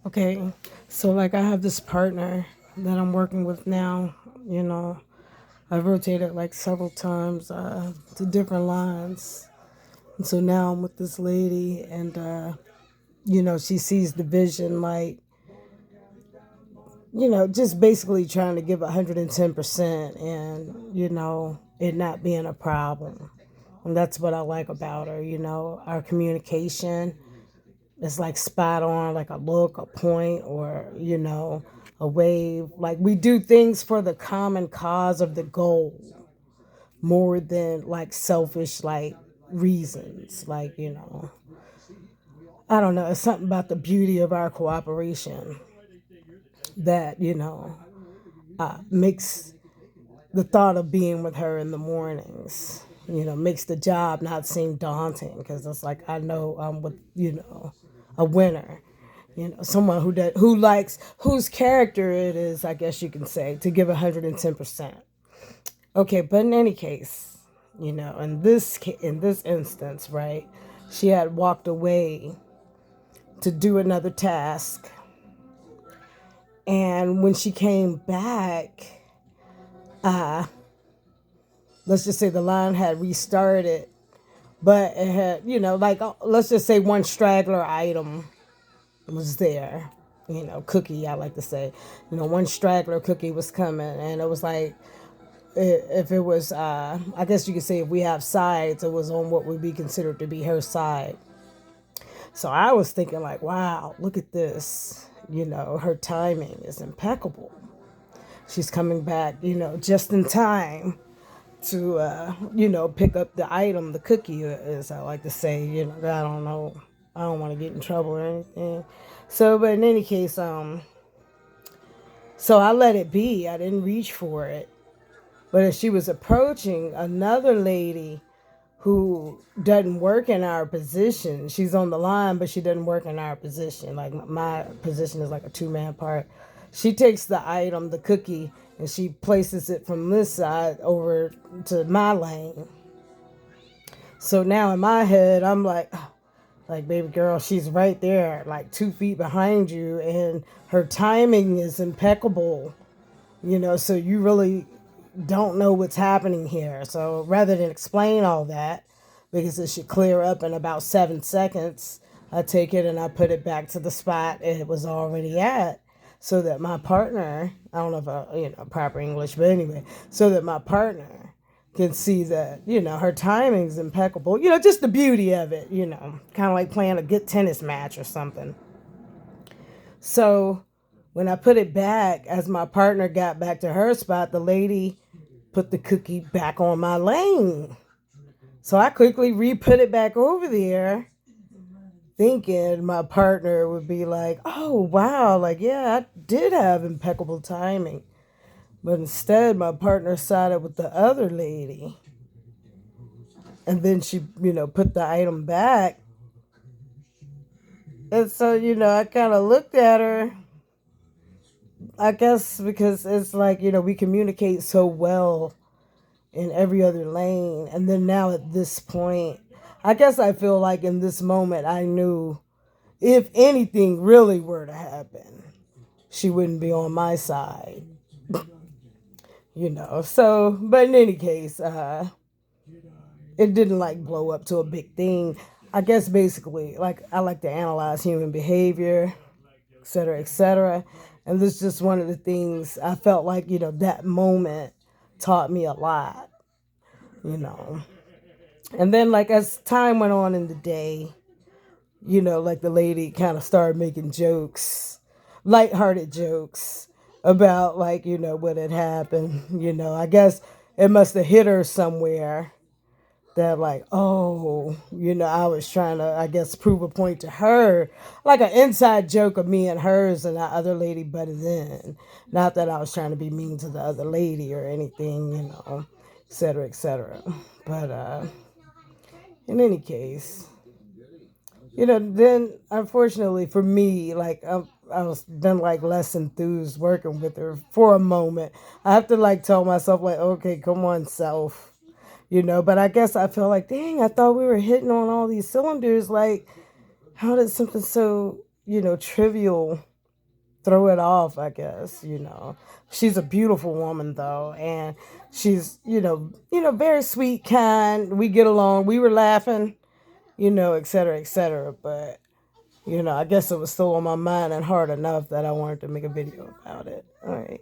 Okay, so like I have this partner that I'm working with now. You know, I've rotated like several times to different lines. And so now I'm with this lady, and she sees the vision like, just basically trying to give 110% and, it not being a problem. And that's what I like about her, our communication is like spot on, like a look, a point, or, a wave. Like we do things for the common cause of the goal more than like selfish, like reasons. Like, I don't know, it's something about the beauty of our cooperation that, makes the thought of being with her in the mornings, makes the job not seem daunting because it's like I know I'm with, a winner, someone whose character it is, I guess you can say, to give 110%. Okay, but in any case, in this instance, right, she had walked away to do another task, and when she came back, uh, let's just say the line had restarted, but it had, like, let's just say one straggler item was there. Cookie, I like to say. One straggler cookie was coming, and it was like, if it was, I guess you could say if we have sides, it was on what would be considered to be her side. So I was thinking, like, wow, look at this. Her timing is impeccable. She's coming back, just in time to pick up the item, the cookie, as I like to say. I don't know, I don't want to get in trouble or anything. So but in any case, so I let it be. I didn't reach for it. But as she was approaching, another lady who doesn't work in our position, she's on the line, but she doesn't work in our position. Like my position is like a two-man part. She takes the item, the cookie, and she places it from this side over to my lane. So now in my head, I'm like, baby girl, she's right there, like 2 feet behind you, and her timing is impeccable. So you really don't know what's happening here. So rather than explain all that, because it should clear up in about 7 seconds, I take it and I put it back to the spot it was already at, so that my partner, I don't know if proper English, but anyway, so that my partner can see that, her timing's impeccable. Just the beauty of it, kind of like playing a good tennis match or something. So when I put it back, as my partner got back to her spot, the lady put the cookie back on my lane. So I quickly re-put it back over there, thinking my partner would be like, oh, wow, like, yeah, I did have impeccable timing. But instead, my partner sided with the other lady. And then she, put the item back. And so, I kind of looked at her, I guess because it's like, we communicate so well in every other lane. And then now at this point, I guess I feel like in this moment, I knew if anything really were to happen, she wouldn't be on my side, So, but in any case, it didn't like blow up to a big thing. I guess basically, like, I like to analyze human behavior, et cetera, et cetera. And this is just one of the things I felt like, that moment taught me a lot, you know. And then, like, as time went on in the day, like the lady kind of started making jokes, lighthearted jokes about, like, what had happened. I guess it must have hit her somewhere that, like, oh, I was trying to, I guess, prove a point to her, like an inside joke of me and hers, and that other lady butted in. Not that I was trying to be mean to the other lady or anything, et cetera, et cetera. But in any case, then unfortunately for me, like, I was been like less enthused working with her for a moment. I have to like tell myself, like, okay, come on, self, But I guess I feel like, dang, I thought we were hitting on all these cylinders. Like, how did something so trivial throw it off, I guess, you know. She's a beautiful woman though, and she's, very sweet, kind. We get along. We were laughing, et cetera, et cetera. But, I guess it was still on my mind and hard enough that I wanted to make a video about it. All right.